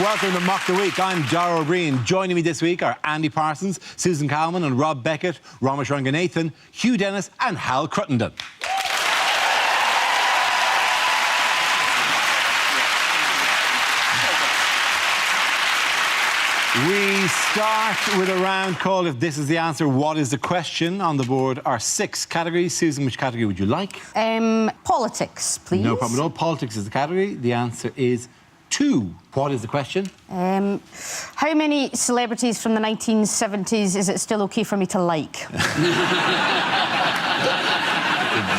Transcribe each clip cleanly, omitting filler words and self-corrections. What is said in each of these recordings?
welcome to Mock the Week. I'm Dara O'Brien. Joining me this week are Andy Parsons, Susan Calman and Rob Beckett, Ramesh Ranganathan, Hugh Dennis and Hal Cruttenden. We start with a round called If This Is the Answer, What is the Question? On the board are 6 categories. Susan, which category would you like? Politics, please. No problem at all. Politics is the category. The answer is 2. What is the question? How many celebrities from the 1970s is it still OK for me to like? A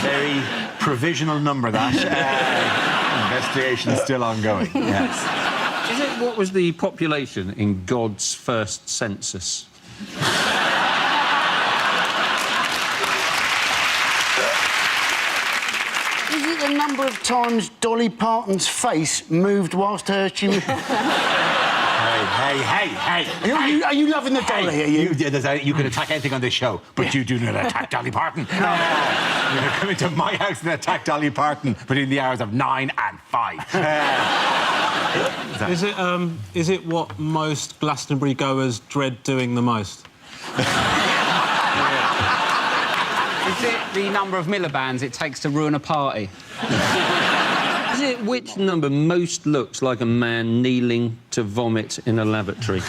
very provisional number, that. Investigation is still ongoing, yes. Is it what was the population in God's first census? Is it the number of times Dolly Parton's face moved whilst she was... Hey. Are you loving the dolly here, you? You can attack anything on this show, but you do not attack Dolly Parton. You're coming to my house and attack Dolly Parton between the hours of 9 and 5. Is it what most Glastonbury goers dread doing the most? Is it the number of millibands it takes to ruin a party? Is it which number most looks like a man kneeling to vomit in a lavatory?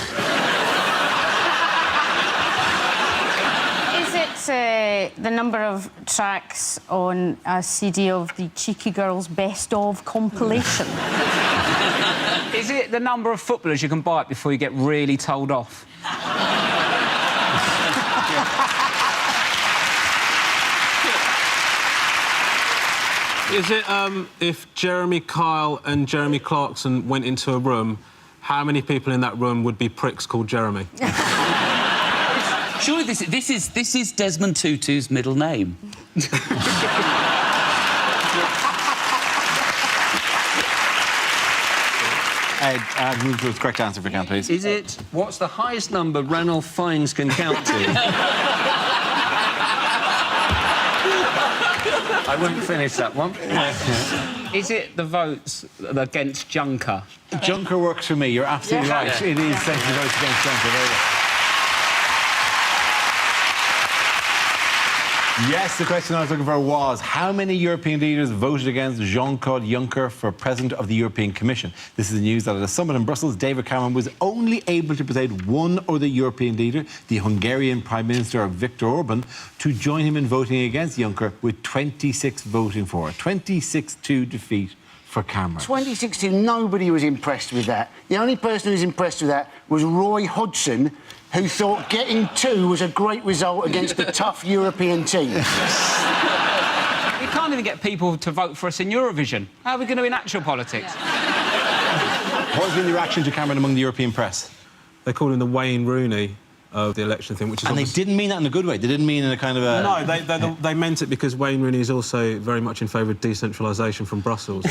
Is it the number of tracks on a CD of the Cheeky Girls Best Of compilation? Is it the number of footballers you can bite before you get really told off? Is it if Jeremy Kyle and Jeremy Clarkson went into a room, how many people in that room would be pricks called Jeremy? Surely this is Desmond Tutu's middle name. Ed, move to the correct answer if you can, please. Is it what's the highest number Ranulph Fiennes can count to? I wouldn't finish that one. Is it the votes against Juncker? Juncker works for me. You're absolutely right. Yeah. It is essentially votes against Juncker. Very well. Yes, the question I was looking for was how many European leaders voted against Jean-Claude Juncker for President of the European Commission? This is the news that at a summit in Brussels, David Cameron was only able to persuade one other European leader, the Hungarian Prime Minister Viktor Orban, to join him in voting against Juncker, with 26 voting for. 26-2 defeat for Cameron. 2016, nobody was impressed with that. The only person who was impressed with that was Roy Hodgson, who thought getting 2 was a great result against a tough European team. We can't even get people to vote for us in Eurovision. How are we going to in actual politics? What has been the reaction to Cameron among the European press? They call him the Wayne Rooney of the election thing, which is... And they didn't mean that in a good way. They didn't mean in a kind of a... No, they meant it because Wayne Rooney is also very much in favour of decentralisation from Brussels.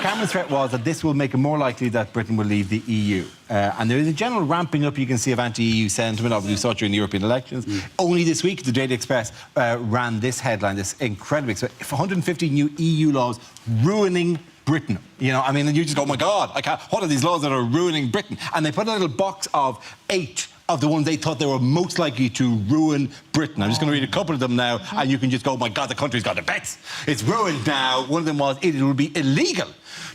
Cameron's threat was that this will make it more likely that Britain will leave the EU. And there is a general ramping up, you can see, of anti-EU sentiment. Obviously, we saw it during the European elections. Only this week, the Daily Express ran this headline, this incredible... 150 new EU laws ruining Britain. You know, I mean, you just go, oh, my God, what are these laws that are ruining Britain? And they put a little box of 8 of the ones they thought they were most likely to ruin Britain. I'm just going to read a couple of them now, and you can just go, oh, my God, the country's got the bets. It's ruined now. One of them was, it will be illegal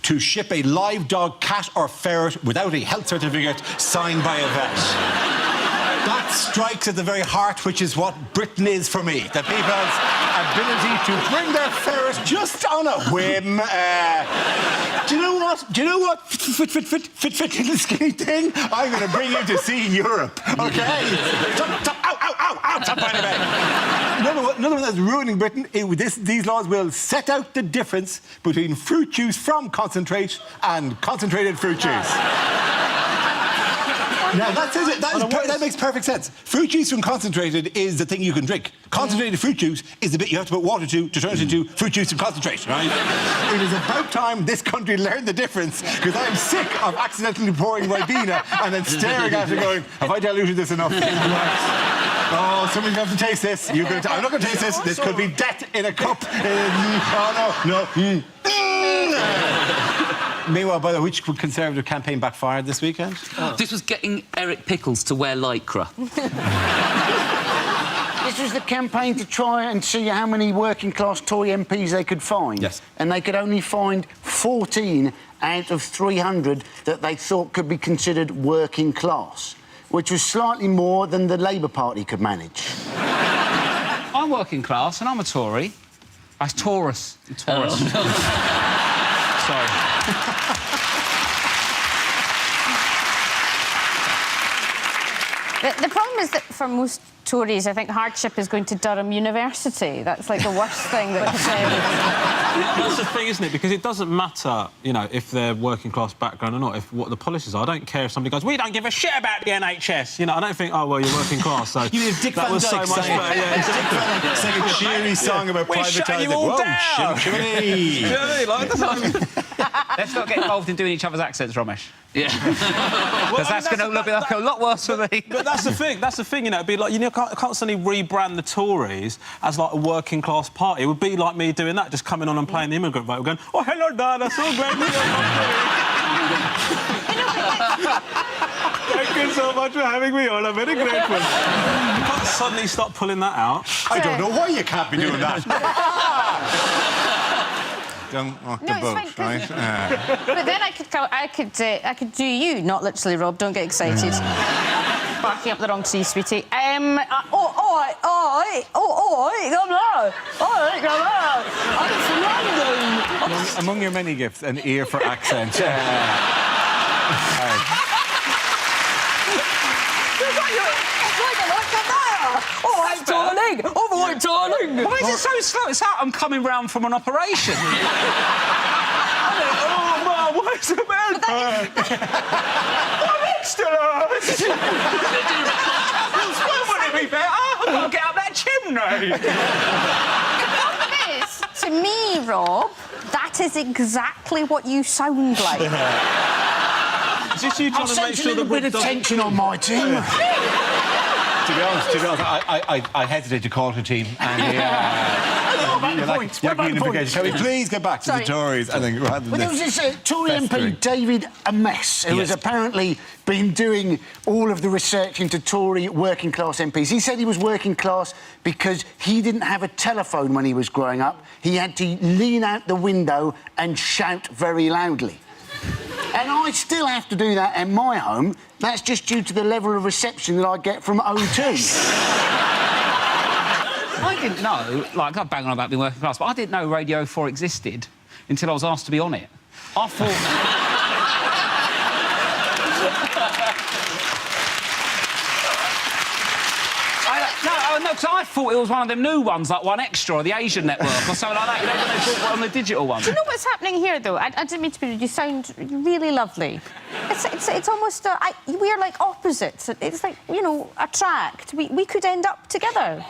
to ship a live dog, cat or ferret without a health certificate signed by a vet. That strikes at the very heart, which is what Britain is for me. The people's ability to bring their ferret just on a whim. Do you know what? Fit, little skinny thing. I'm going to bring you to see Europe, OK? Stop by the bed. Another one that's ruining Britain, these laws will set out the difference between fruit juice from concentrate and concentrated fruit juice. Now, that makes perfect sense. Fruit juice from concentrated is the thing you can drink. Concentrated fruit juice is the bit you have to put water to turn it into fruit juice from concentrate, right? It is about time this country learned the difference, because I'm sick of accidentally pouring Ribena and then staring at it going, have I diluted this enough? Oh, somebody's going to taste this. I'm not going to taste this. This could be death in a cup. Oh, no. Meanwhile, by the way, which Conservative campaign backfired this weekend? This was getting Eric Pickles to wear lycra. This was the campaign to try and see how many working-class Tory MPs they could find. Yes. And they could only find 14 out of 300 that they thought could be considered working class, which was slightly more than the Labour Party could manage. I'm working class and I'm a Tory. That's Taurus. Taurus. Sorry. The problem is that for most Tories, I think hardship is going to Durham University. That's like the worst thing that That's the thing, isn't it? Because it doesn't matter, you know, if they're working class background or not, if what the policies are. I don't care if somebody goes, we don't give a shit about the NHS. You know, I don't think, oh, well, you're working class, so... You mean Dick that Van was so Dyke much sang- better, yeah, exactly. Sang a cheery song about We're privatising. shutting you all Whoa, down. shimmy. Do you know what I mean? Like, Let's not get involved in doing each other's accents, Ramesh. Yeah. Because that's going to look like a lot worse for me. But that's the thing, you know, it'd be like, you know, can't suddenly rebrand the Tories as, like, a working-class party. It would be like me doing that, just coming on and playing the immigrant vote, going, oh, hello, Dad, so great to Thank you so much for having me on, I'm very grateful. You can't suddenly stop pulling that out. I don't know why you can't be doing that. Don't rock the No, it's boat, fine, right? But then I could do you, not literally, Rob. Don't get excited. Barking up the wrong tree, sweetie. I'm from London. Among your many gifts, an ear for accent. Why is it so slow? It's like I'm coming round from an operation. Oh, Mum, where's the bed? I'm extra large. Why would it be better? I've got to get up that chimney. To me, Rob, that is exactly what you sound like. Is this you trying to make sure that bit of tension on my team. To be honest, I hesitate to call it a team. And, Can we please get back to the Tories? I think rather than Well, there was this Tory festering. MP, David Amess, who has apparently been doing all of the research into Tory working class MPs. He said he was working class because he didn't have a telephone when he was growing up. He had to lean out the window and shout very loudly. And I still have to do that in my home. That's just due to the level of reception that I get from O2. I didn't know, like, I bang on about being working class, but I didn't know Radio 4 existed until I was asked to be on it. I thought... No, because I thought it was one of them new ones, like One Extra or the Asian Network or something like that. You know, when they put on the digital one. Do you know what's happening here, though? I didn't mean to be rude. You sound really lovely. It's almost... we're like opposites. It's like, you know, attract. We could end up together.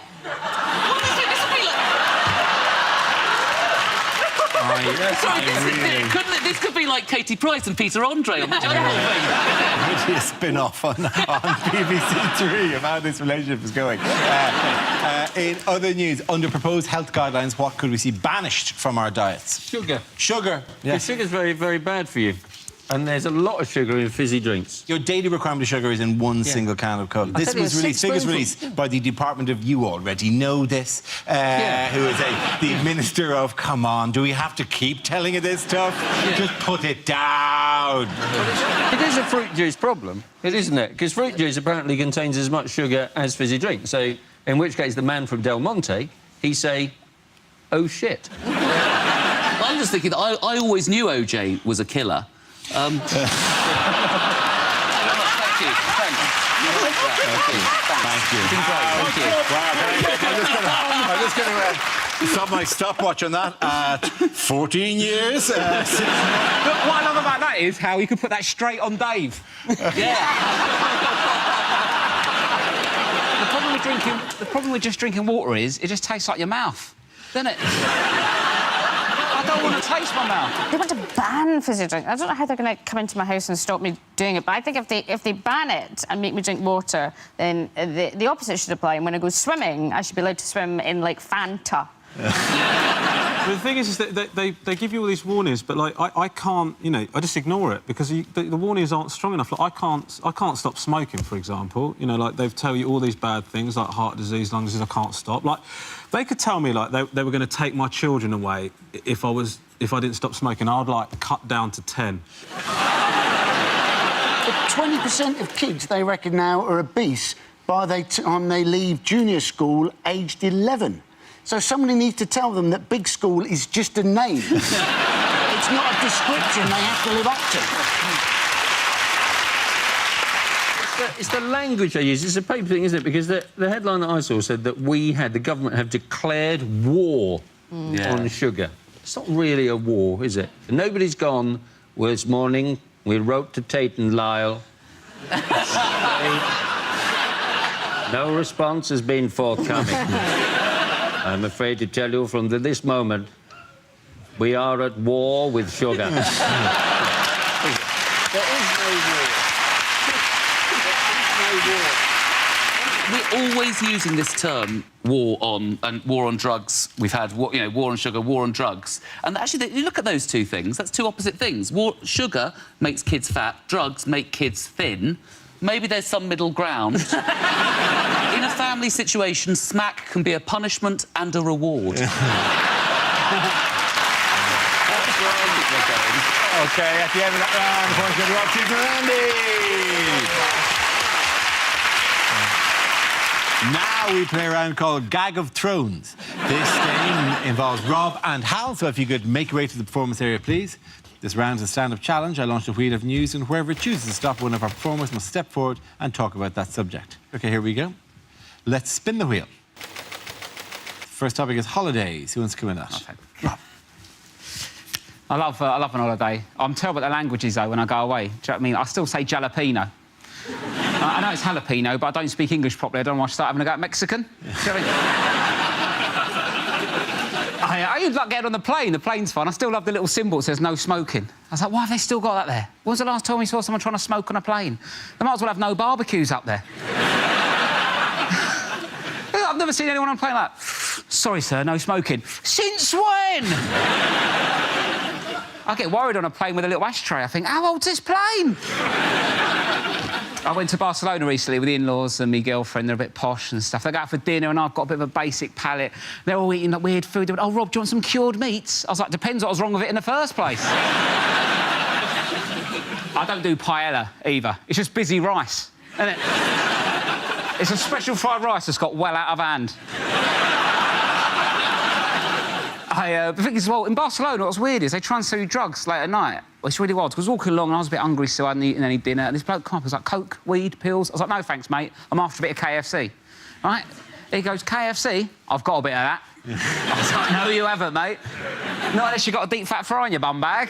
This could be like Katie Price and Peter Andre on the jungle thing. Maybe a spin-off on BBC Three of how this relationship is going. In other news, under proposed health guidelines, what could we see banished from our diets? Sugar. Sugar. Yeah. Sugar's very, very bad for you. And there's a lot of sugar in fizzy drinks. Your daily requirement of sugar is in one single can of Coke. This was released, figures released by the Department of... You already know this. Who is the Minister of... Come on, do we have to keep telling you this stuff? Yeah. Just put it down. It is a fruit juice problem, isn't it? Because fruit juice apparently contains as much sugar as fizzy drink. So, in which case, the man from Del Monte, he'd say, oh, shit. I'm just thinking that I always knew OJ was a killer. Thank you. Thank you. Thank you. Wow, I'm just going to stop my stopwatch on that at 14 years. But what I love about that is how you could put that straight on Dave. Yeah. The problem with just drinking water is it just tastes like your mouth, doesn't it? I don't want to taste my mouth. They want to ban fizzy drink. I don't know how they're going to come into my house and stop me doing it, but I think if they ban it and make me drink water, then the opposite should apply. And when I go swimming, I should be allowed to swim in, like, Fanta. The thing is that they give you all these warnings, but like I can't, you know, I just ignore it because the warnings aren't strong enough. Like I can't stop smoking, for example. You know, like they tell you all these bad things like heart disease, lung disease. I can't stop. Like they could tell me like they were going to take my children away if I didn't stop smoking. I'd like cut down to 10. 20% of kids, they reckon now, are obese by the time they leave junior school aged 11. So somebody needs to tell them that big school is just a name. It's not a description they have to live up to. It's the language they use. It's a paper thing, isn't it? Because the headline that I saw said that the government have declared war on sugar. It's not really a war, is it? Nobody's gone, well, this morning we wrote to Tate and Lyle. No response has been forthcoming. I'm afraid to tell you from this moment, we are at war with sugar. There is no war. We're always using this term, war on drugs. We've had, war on sugar, war on drugs. And actually, you look at those two things, that's two opposite things. Sugar makes kids fat, drugs make kids thin. Maybe there's some middle ground. In a family situation, smack can be a punishment and a reward. OK, at the end of that round, the points go to Rob Cheese and Andy. Now we play a round called Gag of Thrones. This game involves Rob and Hal, so if you could make your way to the performance area, please. This round is a stand-up challenge. I launched a wheel of news, and whoever chooses to stop one of our performers must step forward and talk about that subject. OK, here we go. Let's spin the wheel. First topic is holidays. Who wants to come in that? Okay. Rob. I love an holiday. I'm terrible at the languages, though, when I go away. Do you know what I mean? I still say jalapeno. I know it's jalapeno, but I don't speak English properly. I don't want to start having a go at Mexican. Do you know what I mean? I even like getting on the plane. The plane's fine. I still love the little symbol that says no smoking. I was like, why have they still got that there? When was the last time we saw someone trying to smoke on a plane? They might as well have no barbecues up there. I've never seen anyone on a plane like, sorry, sir, no smoking. Since when? I get worried on a plane with a little ashtray. I think, how old's this plane? I went to Barcelona recently with the in-laws and my girlfriend. They're a bit posh and stuff. They go out for dinner and I've got a bit of a basic palate. They're all eating like weird food. They went, oh, Rob, do you want some cured meats? I was like, depends what was wrong with it in the first place. I don't do paella either. It's just busy rice, isn't it? It's a special fried rice that's got well out of hand. The thing is, well, in Barcelona, what's weird is they try and sell you drugs late at night. Well, it's really wild, because I was walking along and I was a bit hungry, so I hadn't eaten any dinner, and this bloke came up, he was like, coke, weed, pills? I was like, no, thanks, mate. I'm after a bit of KFC. Right? He goes, KFC? I've got a bit of that. I was like, no, you haven't, mate. Not unless you've got a deep fat fry in your bum bag.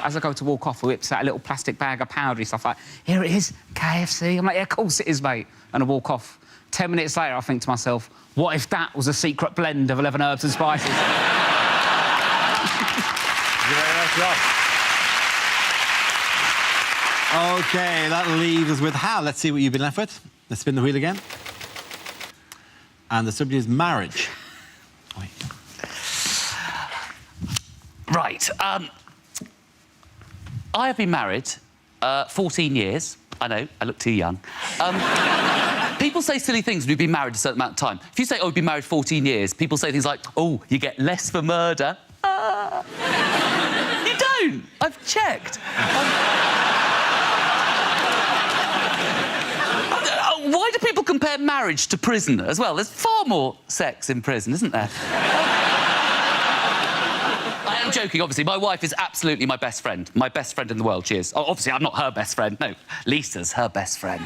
As I go to walk off, he whips out a little plastic bag of powdery stuff like, here it is, KFC. I'm like, yeah, of course it is, mate. And I walk off. 10 minutes later, I think to myself, what if that was a secret blend of 11 herbs and spices? Thank you very much, Rob. OK, that'll leave us with Hal. Let's see what you've been left with. Let's spin the wheel again. And the subject is marriage. Wait. Right. I have been married 14 years. I know, I look too young. People say silly things when you've been married a certain amount of time. If you say, oh, you've been married 14 years, people say things like, oh, you get less for murder. You don't. I've checked. Why do people compare marriage to prison as well? There's far more sex in prison, isn't there? I am joking, obviously. My wife is absolutely my best friend. My best friend in the world, she is. Oh, obviously, I'm not her best friend. No, Lisa's her best friend.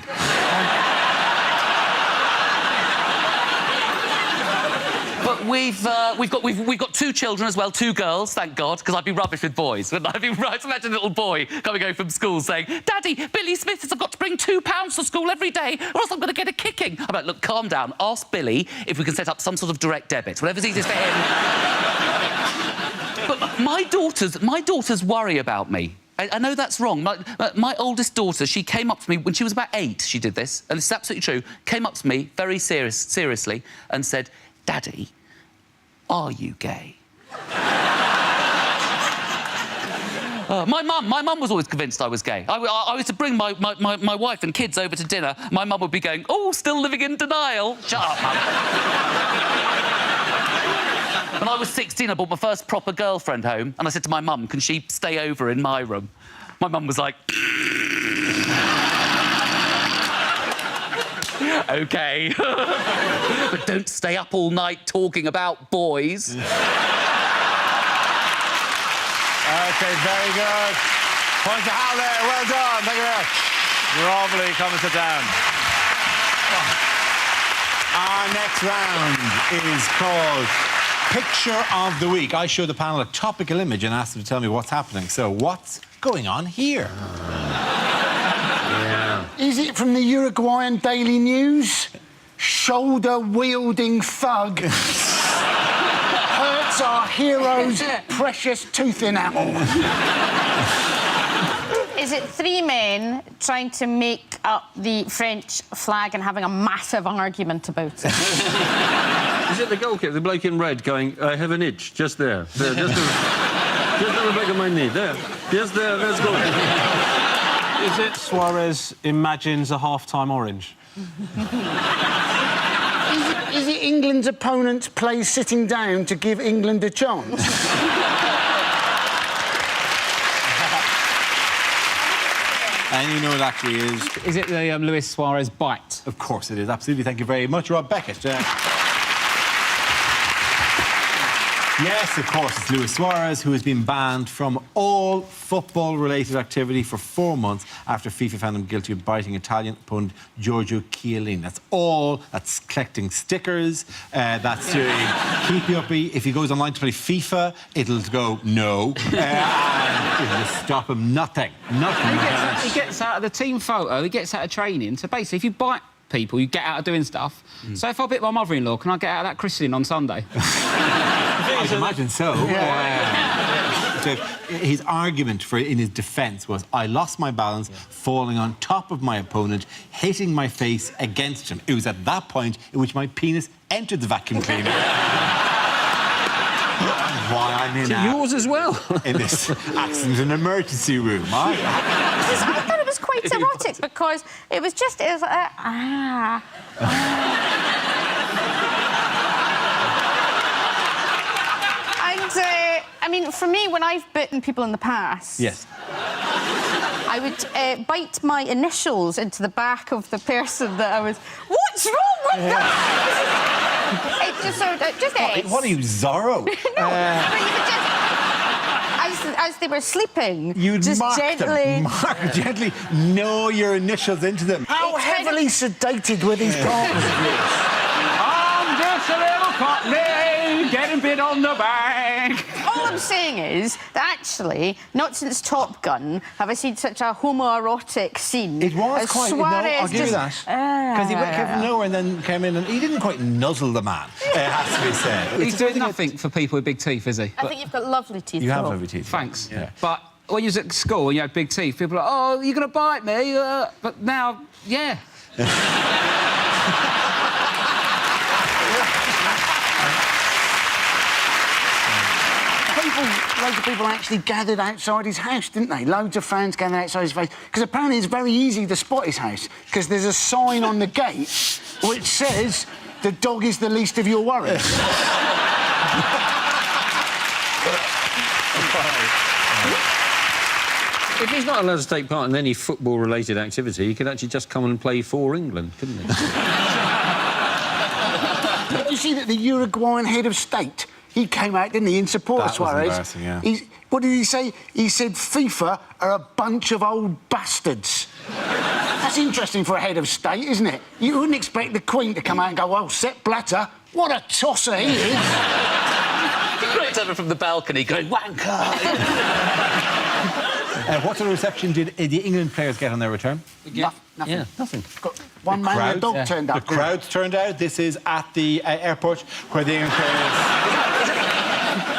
But we've got 2 children as well, 2 girls, thank God, because I'd be rubbish with boys. Wouldn't I? I'd be right. Imagine a little boy coming home from school saying, Daddy, Billy Smith says I've got to bring £2 to school every day, or else I'm going to get a kicking. I'm like, look, calm down. Ask Billy if we can set up some sort of direct debit, whatever's easiest for him. But my daughters worry about me. I know that's wrong. My oldest daughter, she came up to me when she was about 8, she did this, and this is absolutely true, came up to me very seriously and said, Daddy, Are you gay? My mum was always convinced I was gay. I was to bring my wife and kids over to dinner. My mum would be going, "Oh, still living in denial." Shut up, mum. When I was 16, I brought my first proper girlfriend home, and I said to my mum, "Can she stay over in my room?" My mum was like, "OK." But don't stay up all night talking about boys. OK, very good. Point to Hal there. Well done. Thank you very much. Lovely. Come and sit down. Our next round is called Picture of the Week. I show the panel a topical image and ask them to tell me what's happening. So, what's going on here? Is it from the Uruguayan Daily News? Shoulder-wielding thug hurts our hero's precious tooth enamel. Is it three men trying to make up the French flag and having a massive argument about it? Is it the goalkeeper, the bloke in red, going, "I have an itch, just there. There, just on the back of my knee, there. Just there, let's go." Is it Suarez imagines a half-time orange? Is it England's opponent plays sitting down to give England a chance? And you know it actually is. Is it the Luis Suarez bite? Of course it is. Absolutely. Thank you very much, Rob Beckett. Yes, of course, it's Luis Suarez, who has been banned from all football-related activity for 4 months after FIFA found him guilty of biting Italian opponent Giorgio Chiellini. That's all. That's collecting stickers. That's doing keepy uppy. If he goes online to play FIFA, it'll go no. And it'll just stop him. Nothing. Nothing. He gets out of the team photo, he gets out of training. So basically, if you bite people, you get out of doing stuff. So if I bit my mother-in-law, can I get out of that christening on Sunday? I can imagine so. So his argument in his defence was, I lost my balance, falling on top of my opponent, hitting my face against him. It was at that point in which my penis entered the vacuum cleaner. Why I'm in Yours as well. in this accident and emergency room. I thought it was quite erotic because it was just... It was I mean, for me, when I've bitten people in the past... Yes. I would bite my initials into the back of the person that I was... What's wrong with that? It just sort of... Just S. What are you, Zorro? No, but you would just... As they were sleeping, You'd just mark gently... them. Mark gently. Know your initials into them. How It's kind heavily sedated were these partners of yours? I'm just a little cockney, getting bit on the back. All I'm saying is that actually, not since Top Gun have I seen such a homoerotic scene. It was as quite... No, Suarez I'll give you that. Because he came from nowhere and then came in and he didn't quite nuzzle the man, it has to be said. He's doing nothing for people with big teeth, is he? I think you've got lovely teeth. You have though. lovely teeth. Thanks. Yeah. But when you was at school and you had big teeth, people were like, "Oh, you're going to bite me." But now, yeah. Loads of people actually gathered outside his house, didn't they? Loads of fans gathered outside his house. Because apparently it's very easy to spot his house, because there's a sign on the gate which says, "The dog is the least of your worries." If he's not allowed to take part in any football-related activity, he could actually just come and play for England, couldn't he? Did you see that the Uruguayan head of state, he came out, didn't he, in support of That was Suarez? embarrassing, yeah. What did he say? He said FIFA are a bunch of old bastards. That's interesting for a head of state, isn't it? You wouldn't expect the Queen to come out and go, "Well, Sepp Blatter, what a tosser he is." He looked over from the balcony going, "Wanker!" What sort of reception did the England players get on their return? Nothing. Yeah, nothing. Got one man and a dog turned up. The crowds turned out. This is at the airport where the England players...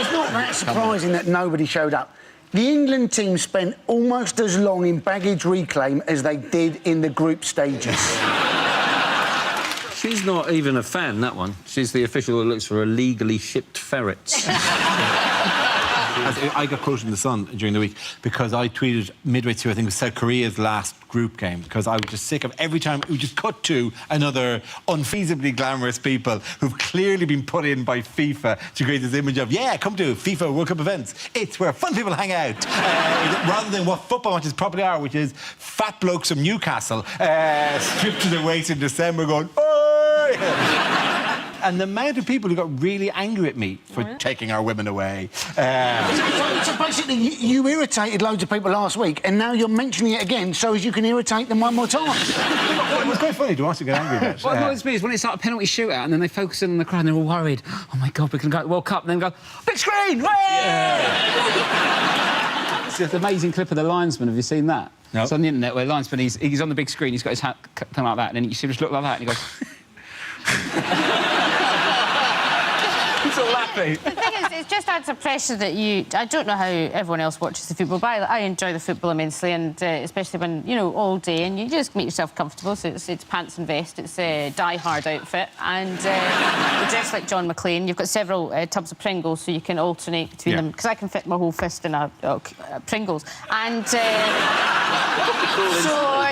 It's not that surprising that nobody showed up. The England team spent almost as long in baggage reclaim as they did in the group stages. She's not even a fan, that one. She's the official who looks for illegally shipped ferrets. I got quoted in The Sun during the week because I tweeted midway through, I think it was South Korea's last group game, because I was just sick of every time we just cut to another unfeasibly glamorous people who've clearly been put in by FIFA to create this image of, yeah, come to FIFA World Cup events. It's where fun people hang out. Rather than what football matches probably are, which is fat blokes from Newcastle stripped to their waist in December going, oh! And the amount of people who got really angry at me for taking our women away. So basically, you irritated loads of people last week, and now you're mentioning it again so as you can irritate them one more time. It was quite funny to watch to get angry about. What annoys me is when it's like a penalty shootout and then they focus in on the crowd and they're all worried. Oh, my God, we can go to the World Cup. And then go, big screen! It's an amazing clip of the linesman. Have you seen that? No. It's on the internet where the linesman, he's on the big screen, he's got his hat kind like that, and then you see him just look like that, and he goes... He's all laughing. The thing is, it just adds a pressure that you... I don't know how everyone else watches the football, but I enjoy the football immensely, and especially when, you know, all day, and you just make yourself comfortable, so it's pants and vest, it's a die-hard outfit, and you dress like John McClane. You've got several tubs of Pringles, so you can alternate between them, because I can fit my whole fist in a Pringles. And... so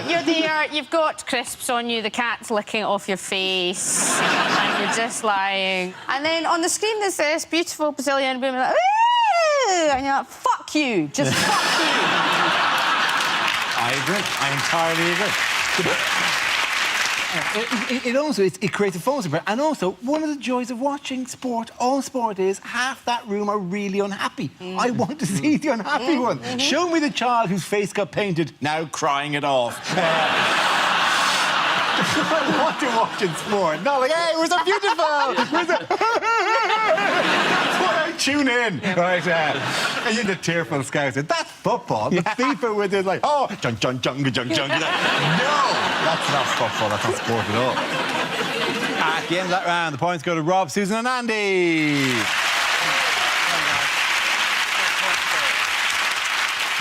you're there, you've got crisps on you, the cat's licking off your face, and you're just lying. And then on the screen there's this beautiful Brazilian woman like, ooh, and you're like, fuck you, just fuck you. I agree. I entirely agree. It creates a false impression. And also, one of the joys of watching sport, all sport, is half that room are really unhappy. I want to see the unhappy one. Show me the child whose face got painted, now crying it off. I want to watch in sport. Not like, hey, we're so beautiful. That's why I tune in. Right, and you're the tearful scouser. That's football. The FIFA where they're like, oh, junk. No, that's not football. That's not sport at all. At the end of that round, the points go to Rob, Susan and Andy.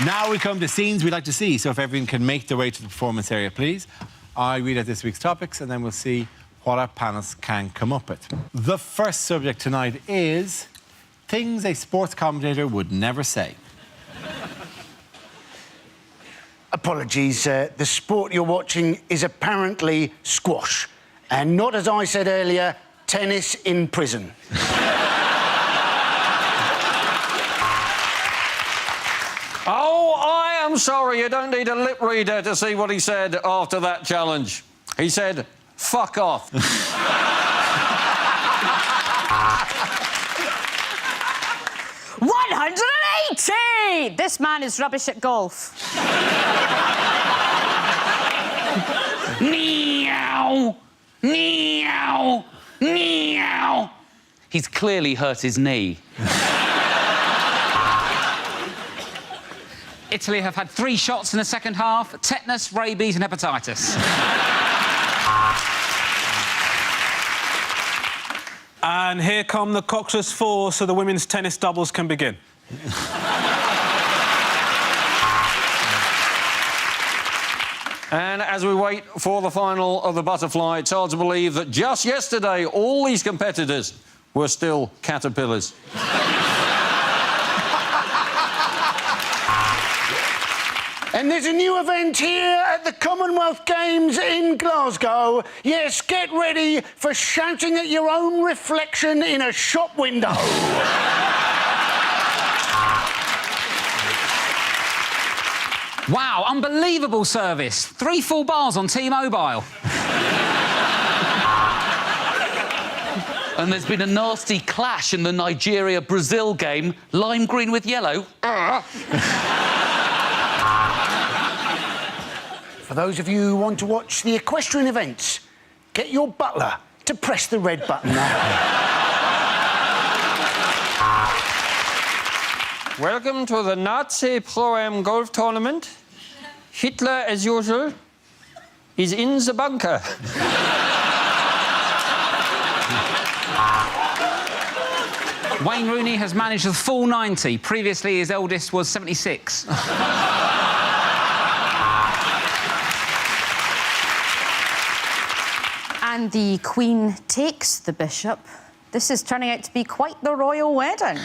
Now we come to scenes we'd like to see. So if everyone can make their way to the performance area, please. I read out this week's topics and then we'll see what our panelists can come up with. The first subject tonight is things a sports commentator would never say. Apologies, the sport you're watching is apparently squash, and not, as I said earlier, tennis in prison. Oh, I am sorry, you don't need a lip reader to see what he said after that challenge. He said, fuck off. 180! This man is rubbish at golf. Meow! Meow! Meow! He's clearly hurt his knee. Italy have had 3 shots in the second half: tetanus, rabies and hepatitis. And here come the Cockless Four, so the women's tennis doubles can begin. And as we wait for the final of the butterfly, it's hard to believe that just yesterday all these competitors were still caterpillars. And there's a new event here at the Commonwealth Games in Glasgow. Yes, get ready for shouting at your own reflection in a shop window. Wow, unbelievable service. 3 full bars on T-Mobile. And there's been a nasty clash in the Nigeria-Brazil game. Lime green with yellow. For those of you who want to watch the equestrian events, get your butler to press the red button now. Welcome to the Nazi Pro-Am golf tournament. Hitler, as usual, is in the bunker. Wayne Rooney has managed the full 90. Previously, his eldest was 76. And And the Queen takes the bishop. This is turning out to be quite the royal wedding.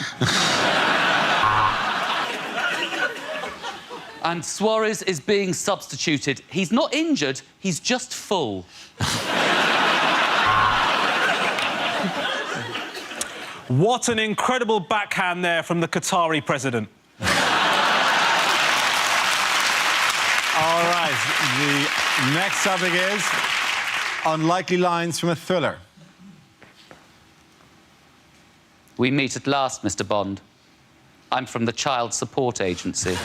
And Suarez is being substituted. He's not injured, he's just full. What an incredible backhand there from the Qatari president. All right, the next topic is unlikely lines from a thriller. We meet at last, Mr. Bond. I'm from the Child Support Agency.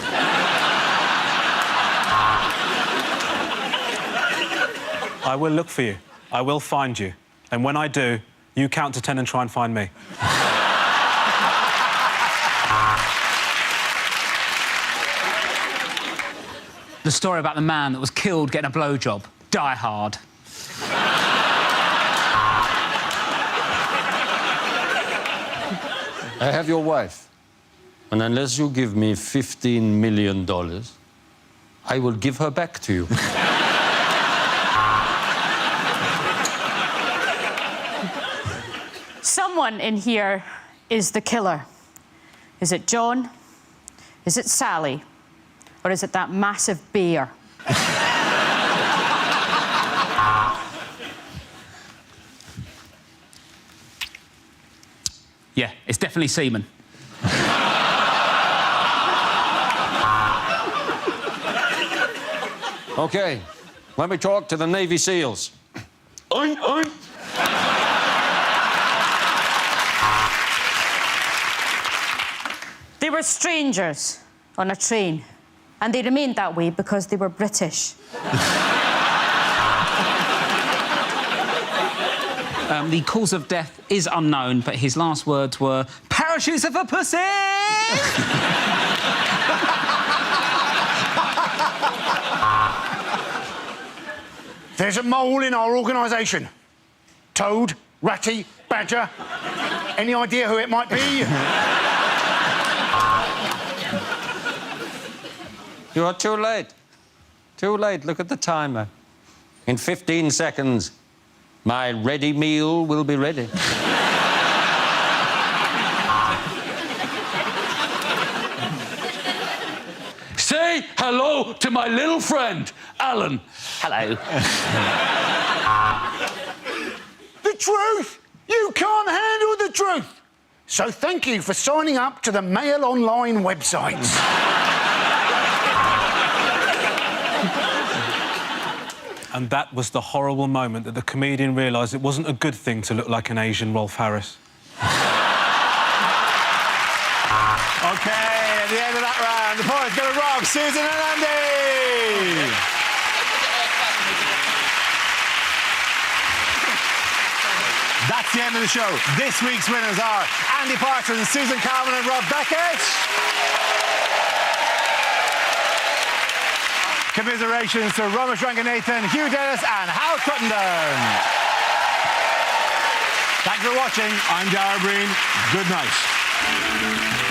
I will look for you. I will find you. And when I do, you count to 10 and try and find me. The story about the man that was killed getting a blowjob. Die Hard. I have your wife. And unless you give me $15 million, I will give her back to you. Someone in here is the killer. Is it John? Is it Sally? Or is it that massive bear? Yeah, it's definitely semen. Okay, let me talk to the Navy SEALs. Oink, oink. They were strangers on a train, and they remained that way because they were British. The cause of death is unknown, but his last words were, "Parachutes are for pussy!" There's a mole in our organisation. Toad, Ratty, Badger. Any idea who it might be? You are too late. Too late. Look at the timer. In 15 seconds, my ready meal will be ready. Say hello to my little friend, Alan. Hello. The truth! You can't handle the truth! So thank you for signing up to the Mail Online websites. And that was the horrible moment that the comedian realised it wasn't a good thing to look like an Asian Rolf Harris. OK, at the end of that round, the points go to Rob, Susan and Andy! That's the end of the show. This week's winners are Andy Parsons, Susan Calvin and Rob Beckett. Commiserations to Ramesh Ranganathan, Hugh Dennis and Hal Crittenden. Thanks for watching. I'm Dara Breen. Good night.